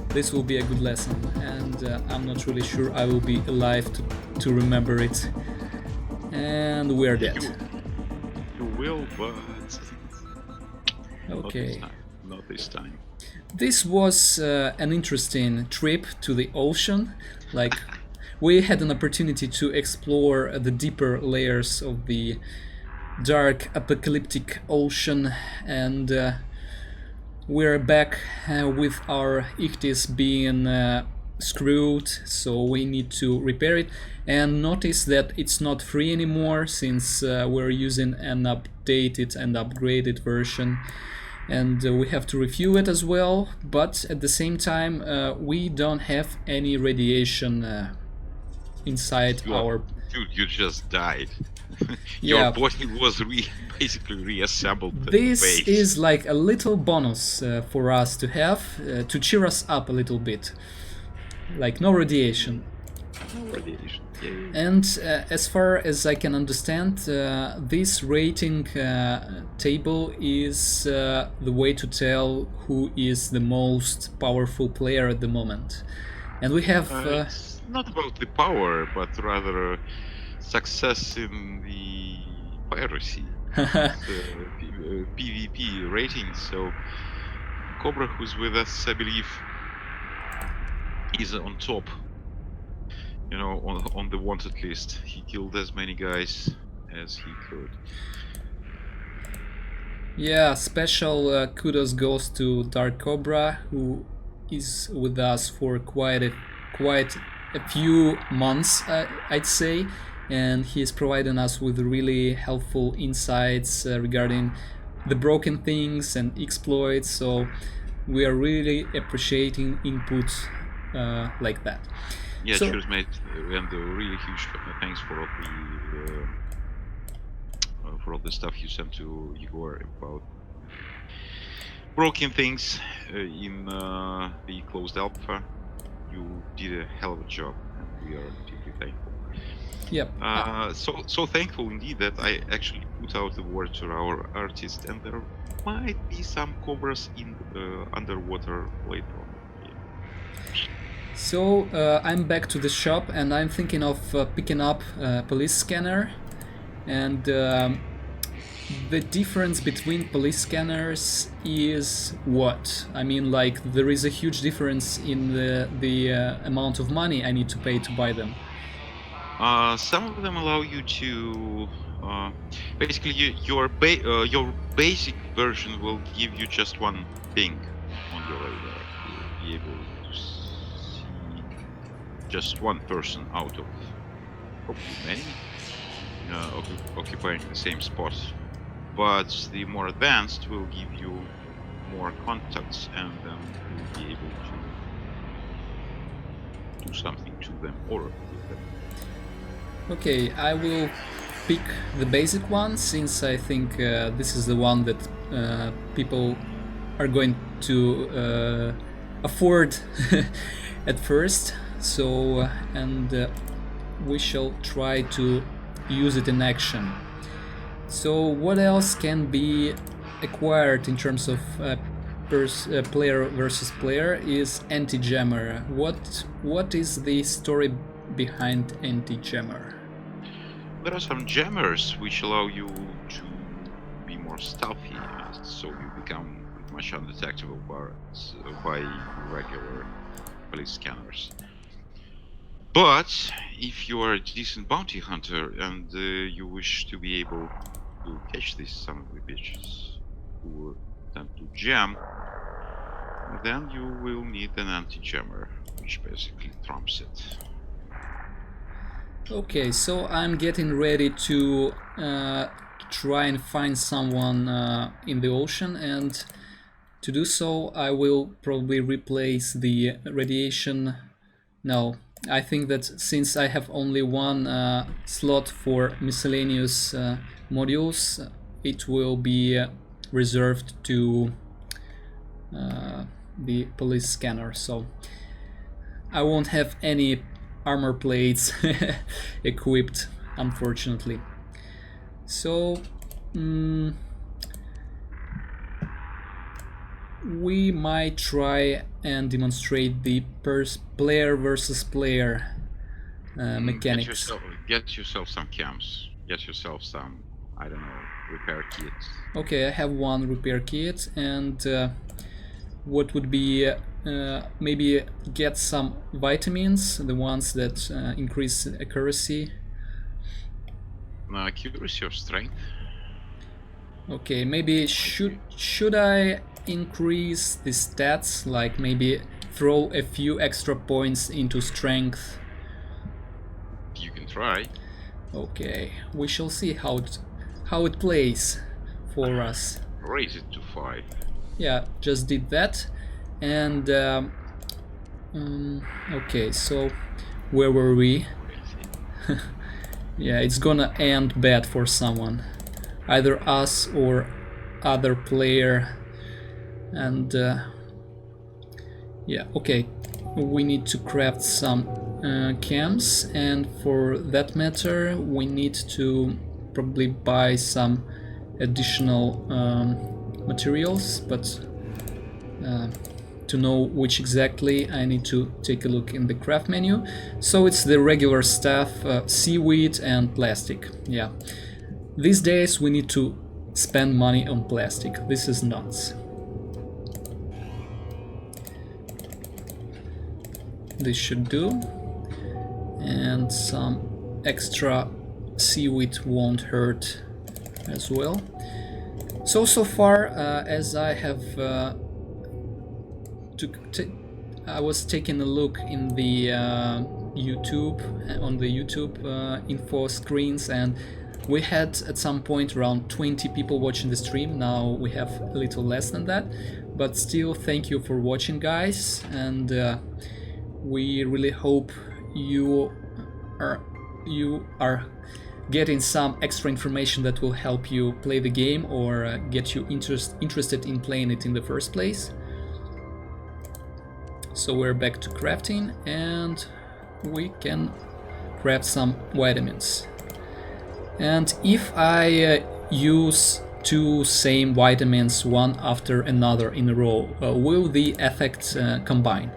This will be a good lesson, and I'm not really sure I will be alive to remember it. And we're dead. You will, but okay. Not this time. This was an interesting trip to the ocean. Like, we had an opportunity to explore the deeper layers of the dark apocalyptic ocean, and we're back with our ichthys being screwed, so we need to repair it. And notice that it's not free anymore, since we're using an updated and upgraded version, and we have to refuel it as well. But at the same time, we don't have any radiation inside our... Dude, you just died. Yeah. Your body was basically reassembled. This is like a little bonus for us to have, to cheer us up a little bit. like no radiation. No radiation. Yay. And as far as I can understand, this rating table is the way to tell who is the most powerful player at the moment. And we have... It's not about the power, but rather success in the piracy. It's PvP rating. So Cobra, who's with us, I believe, is on top. You know, on the wanted list. He killed as many guys as he could. Yeah, special kudos goes to Dark Cobra, who is with us for quite a few months, I'd say, and he's providing us with really helpful insights regarding the broken things and exploits. So we are really appreciating input like that. Yeah, So, cheers, mate, and really huge thanks for all the stuff you sent to Igor about broken things in the closed alpha. You did a hell of a job, and we are deeply thankful. yep. So thankful indeed that I actually put out the word to our artist, and there might be some cobras in underwater later on. So I'm back to the shop, and I'm thinking of picking up a police scanner. And the difference between police scanners is what? I mean, like, there is a huge difference in the amount of money I need to pay to buy them. Some of them allow you to basically your basic version will give you just one ping on your radar. You'll be able to see just one person out of probably many occupying the same spot. But the more advanced will give you more contacts, and then you'll be able to do something to them or with them. Okay, I will pick the basic one, since I think this is the one that people are going to afford at first. So, and we shall try to use it in action. So what else can be acquired in terms of player versus player is anti-jammer. What is the story behind anti-jammer? There are some jammers which allow you to be more stealthy, so you become pretty much undetectable by regular police scanners. But if you are a decent bounty hunter and you wish to be able to catch these son of the bitches who tend to jam, then you will need an anti-jammer, which basically trumps it. Okay, so I'm getting ready to try and find someone in the ocean, and to do so I will probably replace the radiation. No, I think that since I have only one slot for miscellaneous modules, it will be reserved to the police scanner, so I won't have any armor plates equipped, unfortunately. So we might try and demonstrate the player versus player mechanics. Get yourself some cams. Get yourself some, I don't know, repair kits. Okay, I have one repair kit, and what would be maybe get some vitamins, the ones that increase accuracy. Accuracy or strength? Okay, maybe should I increase the stats, like maybe throw a few extra points into strength? You can try. Okay, we shall see how it plays for us. Raise it to 5. Yeah, just did that. And okay, so where were we? Yeah, it's gonna end bad for someone, either us or other player. And yeah, okay, we need to craft some cams, and for that matter we need to probably buy some additional materials, but to know which exactly I need to take a look in the craft menu. So it's the regular stuff, seaweed and plastic. Yeah, these days we need to spend money on plastic. This is nuts. This should do, and some extra seaweed won't hurt as well. So far, as I have I was taking a look in the YouTube, on the YouTube info screens, and we had at some point around 20 people watching the stream. Now we have a little less than that, but still, thank you for watching, guys, and we really hope you are getting some extra information that will help you play the game, or get you interested in playing it in the first place. So we're back to crafting, and we can craft some vitamins. And if I use two same vitamins one after another in a row, will the effects combine?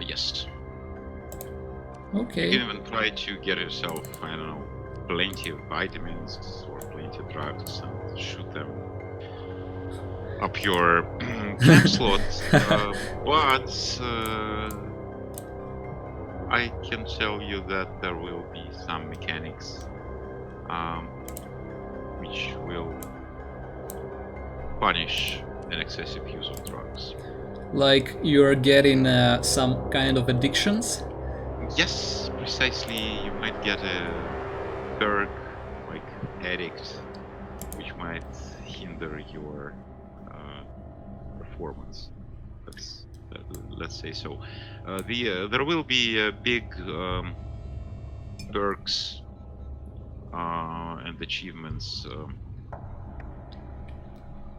Yes. Okay. You can even try to get yourself, I don't know, plenty of vitamins or plenty of drugs and shoot them up your time slot. But I can tell you that there will be some mechanics which will punish an excessive use of drugs. Like you're getting some kind of addictions? Yes, precisely. You might get a perk like addict, which might hinder your performance. Let's say so. There will be big perks and achievements.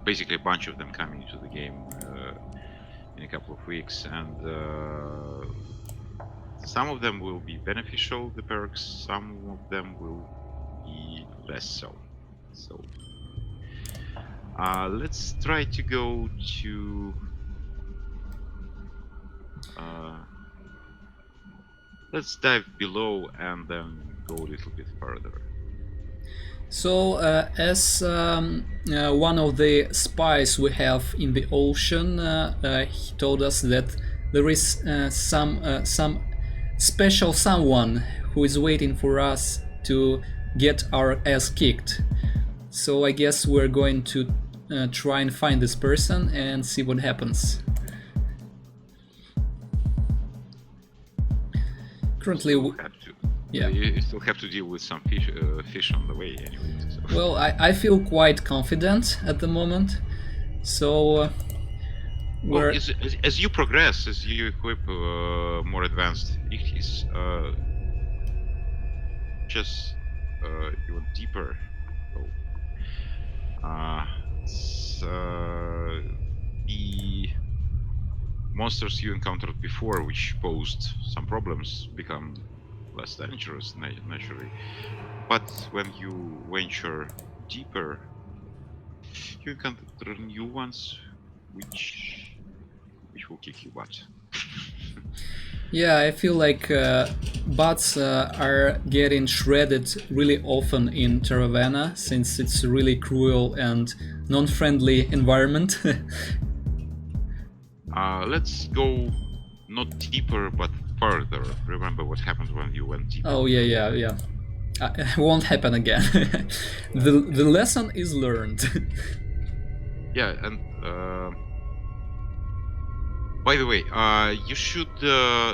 Basically, a bunch of them coming to the game in a couple of weeks, and some of them will be beneficial, the perks, some of them will be less so. So let's try to go to let's dive below and then go a little bit further. So, as one of the spies we have in the ocean, he told us that there is some special someone who is waiting for us to get our ass kicked. So I guess we're going to try and find this person and see what happens. Currently, yeah. You still have to deal with some fish on the way anyway. So. Well, I feel quite confident at the moment. So well, as you progress, as you equip more advanced ichthys, just even deeper. The monsters you encountered before, which posed some problems, become less dangerous naturally. But when you venture deeper, you encounter new ones, which will kick you butt. Yeah, I feel like bots are getting shredded really often in Taravana, since it's a really cruel and non-friendly environment. Let's go not deeper, but further. Remember what happened when you went deeper. Oh, yeah. It won't happen again. The lesson is learned. Yeah, and by the way, you should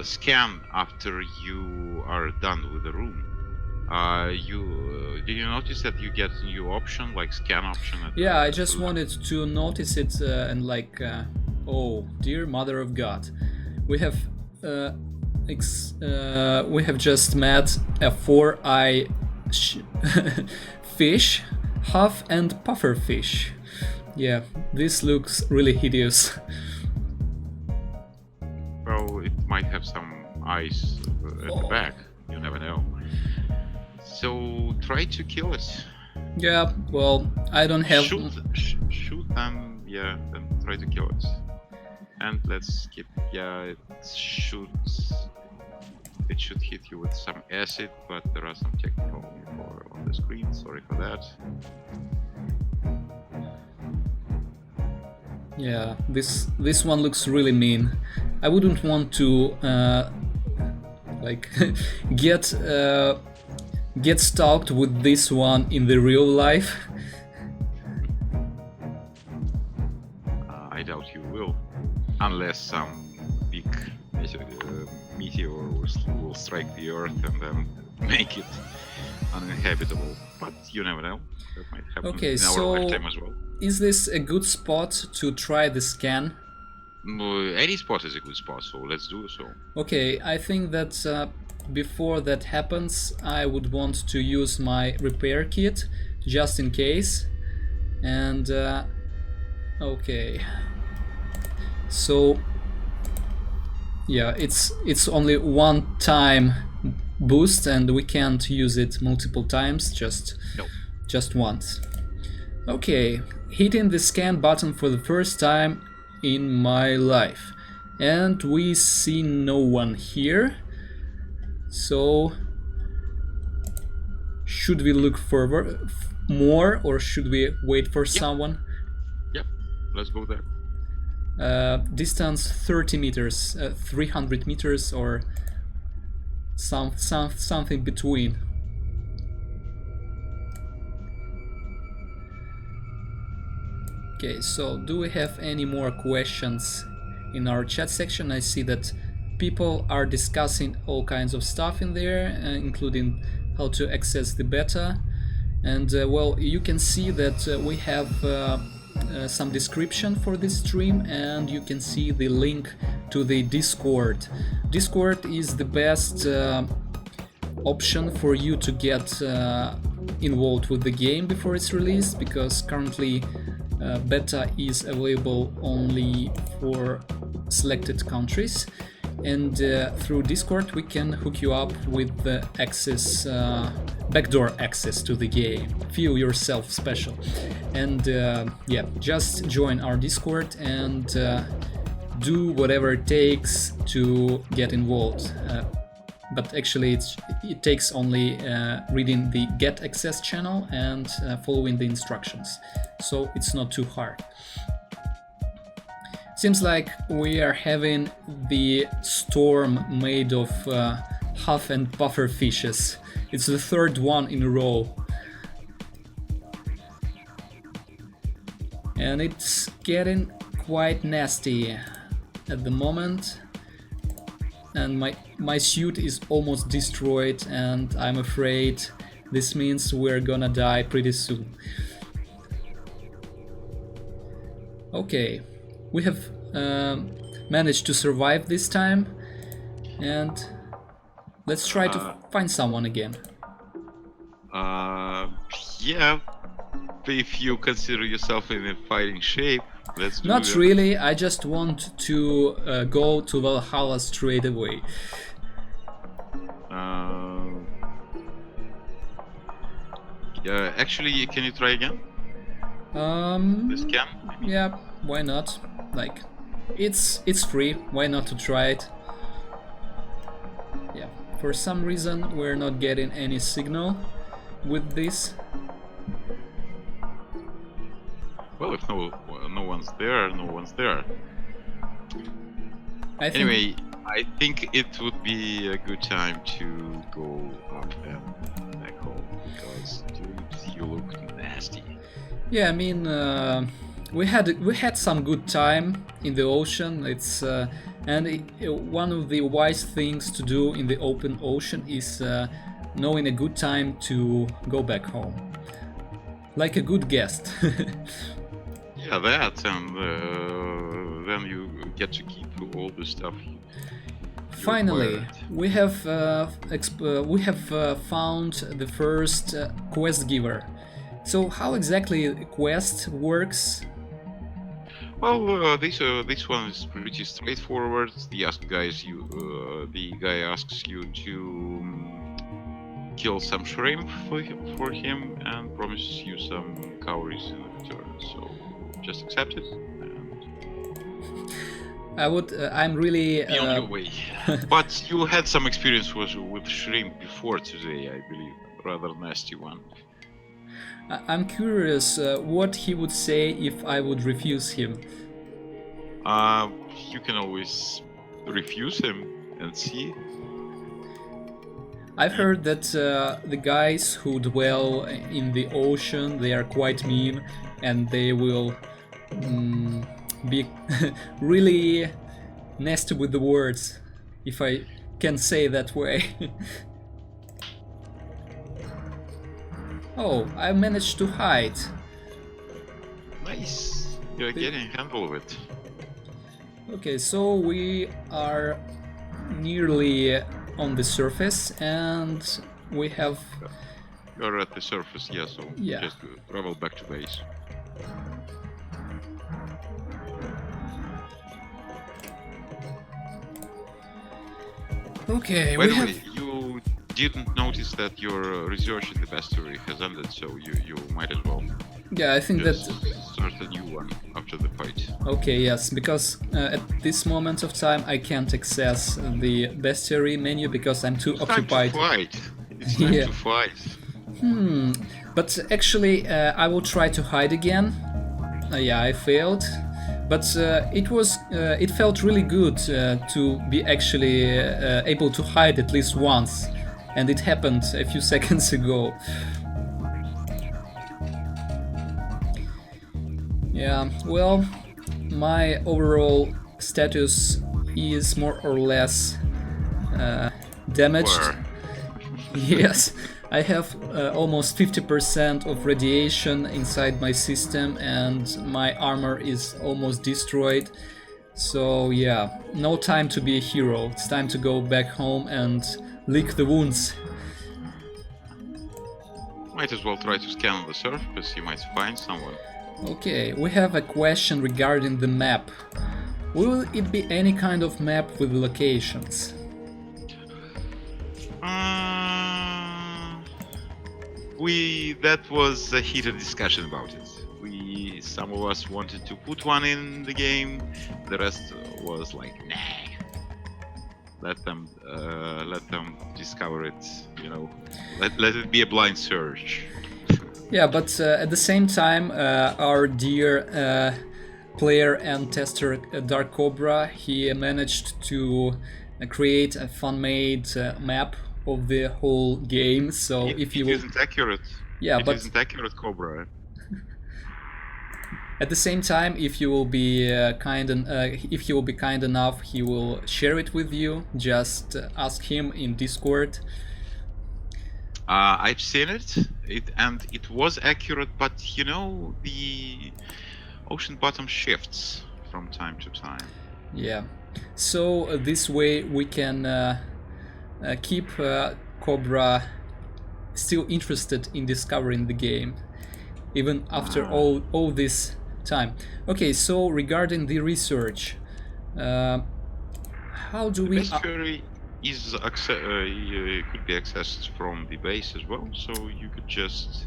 scan after you are done with the room. Did you notice that you get a new option, like scan option? Yeah, I just wanted to notice it and like, oh dear mother of God, we have just met a 4-eye fish, huff and puffer fish. Yeah, this looks really hideous. might have some ice at the back. You never know. So try to kill it. Yeah, well, I don't have... Shoot and yeah, then try to kill it. And let's skip. Yeah, it should hit you with some acid, but there are some technical info on the screen. Sorry for that. Yeah, this one looks really mean. I wouldn't want to like get stalked with this one in the real life. I doubt you will, unless some big meteor will strike the Earth and then make it uninhabitable. But you never know. That might happen Okay, in our lifetime as well. Is this a good spot to try the scan? Any spot is a good spot, so let's do so. Okay, I think that before that happens, I would want to use my repair kit, just in case. And okay, so yeah, it's only one time boost, and we can't use it multiple times, just once. Okay, hitting the scan button for the first time in my life, and we see no one here. So should we look further more, or should we wait for someone? Yep, let's go there. Distance 30 meters, 300 meters, or something between. Okay, so do we have any more questions in our chat section? I see that people are discussing all kinds of stuff in there, including how to access the beta. And well, you can see that we have some description for this stream, and you can see the link to the Discord. Discord is the best option for you to get involved with the game before it's released, because currently beta is available only for selected countries, and through Discord we can hook you up with the access, backdoor access to the game. Feel yourself special. And yeah, just join our Discord and do whatever it takes to get involved. But actually it takes only reading the get access channel and following the instructions, so it's not too hard. Seems like we are having the storm made of huff and puffer fishes. It's the third one in a row, and it's getting quite nasty at the moment. And my suit is almost destroyed, and I'm afraid this means we're gonna die pretty soon. Okay, we have managed to survive this time, and let's try to find someone again. Yeah, if you consider yourself in a fighting shape. Not really, I just want to go to Valhalla straight away. Yeah, actually, can you try again? The scan? Yeah, why not? Like, it's free, why not to try it? Yeah, for some reason we're not getting any signal with this. Well, if no one's there, no one's there. Anyway, I think it would be a good time to go up and back home, because dude, you look nasty. Yeah, I mean, we had some good time in the ocean. It's one of the wise things to do in the open ocean is knowing a good time to go back home, like a good guest. Yeah, that, and then you get to keep all the stuff. Finally, we have found the first quest giver. So how exactly a quest works? Well, this one is pretty straightforward. The guy asks you to kill some shrimp for him and promises you some cowries in return. So just accept it and I'm really. be on your way. But you had some experience with shrimp before today, I believe, rather nasty one. I'm curious what he would say if I would refuse him. You can always refuse him and see. I've heard that the guys who dwell in the ocean, they are quite mean, and they will be really nasty with the words, if I can say that way. Oh, I managed to hide. Nice. You're getting a handle of it. Okay, so we are nearly on the surface, and we have... You're at the surface, yeah, so Yeah. just travel back to base. Okay, By we the have... way, you didn't notice that your research in the bestiary has ended, so you might as well Yeah, I think just that... start a new one after the fight. Okay, yes, because at this moment of time I can't access the bestiary menu because I'm too It's occupied. time to fight. It's time Yeah. to fight. But actually, I will try to hide again. Yeah, I failed. But it felt really good to be actually able to hide at least once. And it happened a few seconds ago. Yeah, well, my overall status is more or less damaged. Or Yes, I have almost 50% of radiation inside my system, and my armor is almost destroyed. So yeah, no time to be a hero. It's time to go back home and lick the wounds. might as well try to scan the surface, you might find someone. Okay, we have a question regarding the map. Will it be any kind of map with locations? That was a heated discussion about it. Some of us wanted to put one in the game, the rest was like, nah. Let them discover it, you know. Let it be a blind search. Yeah, but at the same time, our dear player and tester Dark Cobra, he managed to create a fan-made map of the whole game. So if you it will, isn't accurate. Yeah, it but isn't accurate, Cobra. at the same time, if you will be if he will be kind enough, he will share it with you. Just ask him in Discord. I've seen it, and it was accurate, but you know, the ocean bottom shifts from time to time. Yeah, so this way we can keep Cobra still interested in discovering the game, even after all this time. Okay, so regarding the research, how do we... Bestiary is could be accessed from the base as well, so you could just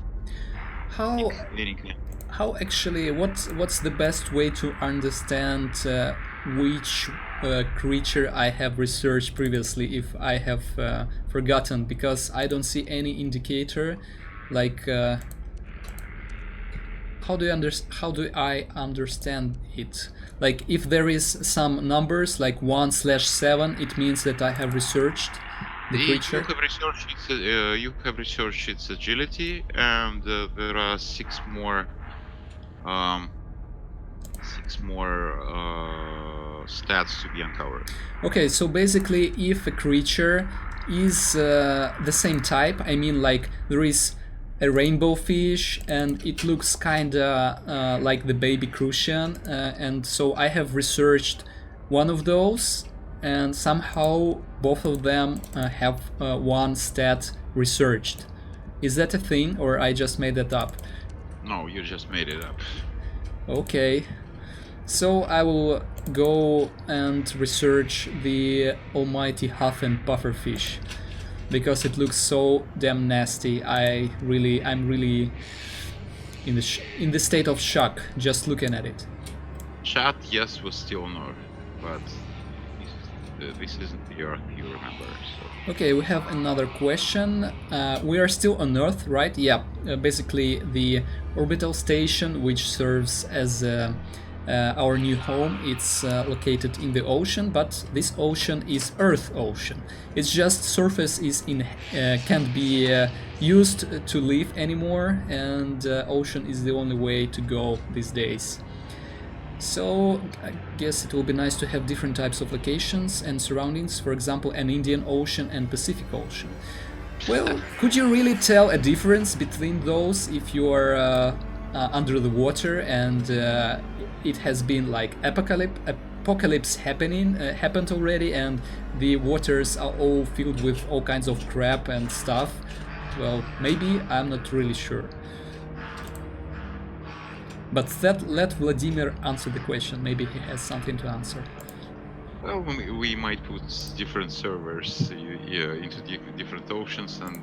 How actually, what's the best way to understand which creature I have researched previously if I have forgotten, because I don't see any indicator, like how do I understand it? Like if there is some numbers like 1/7, it means that I have researched the creature. You have researched its agility, and there are six more stats to be uncovered. Okay, so basically, if a creature is the same type, I mean, like there is a rainbow fish and it looks kinda like the baby crucian, and so I have researched one of those, and somehow both of them have one stat researched. Is that a thing, or I just made that up? No, you just made it up. Okay. So I will go and research the almighty huff and puffer fish because it looks so damn nasty. I'm really in the state of shock just looking at it. Chat, yes, was still north, but this isn't the Earth, you remember. So. Okay, we have another question. We are still on Earth, right? Yeah, basically the orbital station, which serves as our new home. It's located in the ocean, but this ocean is Earth ocean. It's just surface can't be used to live anymore, and ocean is the only way to go these days. So I guess it will be nice to have different types of locations and surroundings, for example an Indian Ocean and Pacific Ocean. Well, could you really tell a difference between those if you are under the water and it has been like apocalypse happened already and the waters are all filled with all kinds of crap and stuff? Well, maybe, I'm not really sure. But let Vladimir answer the question. Maybe he has something to answer. Well, we might put different servers into different oceans and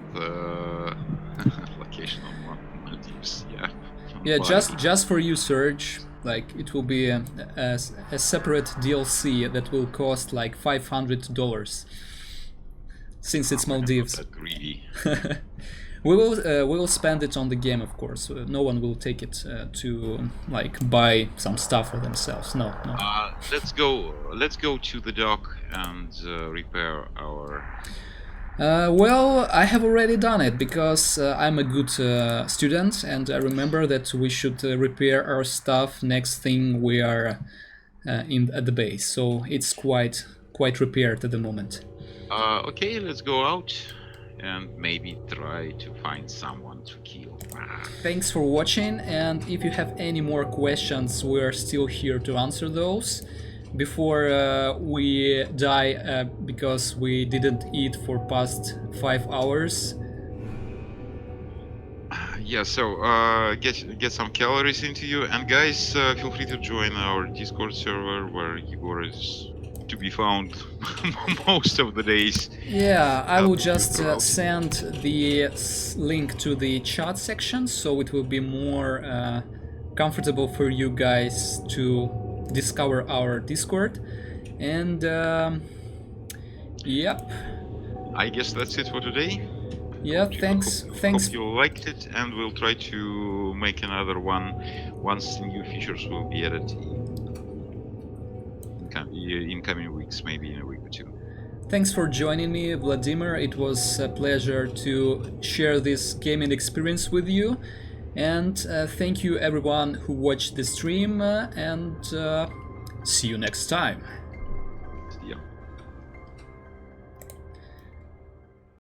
location on Maldives. Yeah. Yeah, just for you, Serge. Like it will be a separate DLC that will cost like $500 since it's Maldives. I'm not that greedy. We will spend it on the game, of course. No one will take it to like buy some stuff for themselves. No. Let's go to the dock and repair our. Well, I have already done it because I'm a good student, and I remember that we should repair our stuff next thing we are at the base. So it's quite repaired at the moment. Okay, let's go out. And maybe try to find someone to kill. Thanks for watching, and if you have any more questions, we are still here to answer those. Before we die because we didn't eat for past 5 hours. Yeah, so get some calories into you, and guys, feel free to join our Discord server where Igor is to be found most of the days. Yeah, I will just send the link to the chat section, so it will be more comfortable for you guys to discover our Discord. And yep. I guess that's it for today. Yeah, thanks. Hope you liked it, and we'll try to make another one once the new features will be added in coming weeks, maybe in a week or two. Thanks for joining me, Vladimir. It was a pleasure to share this gaming experience with you. And thank you everyone who watched the stream, and see you next time.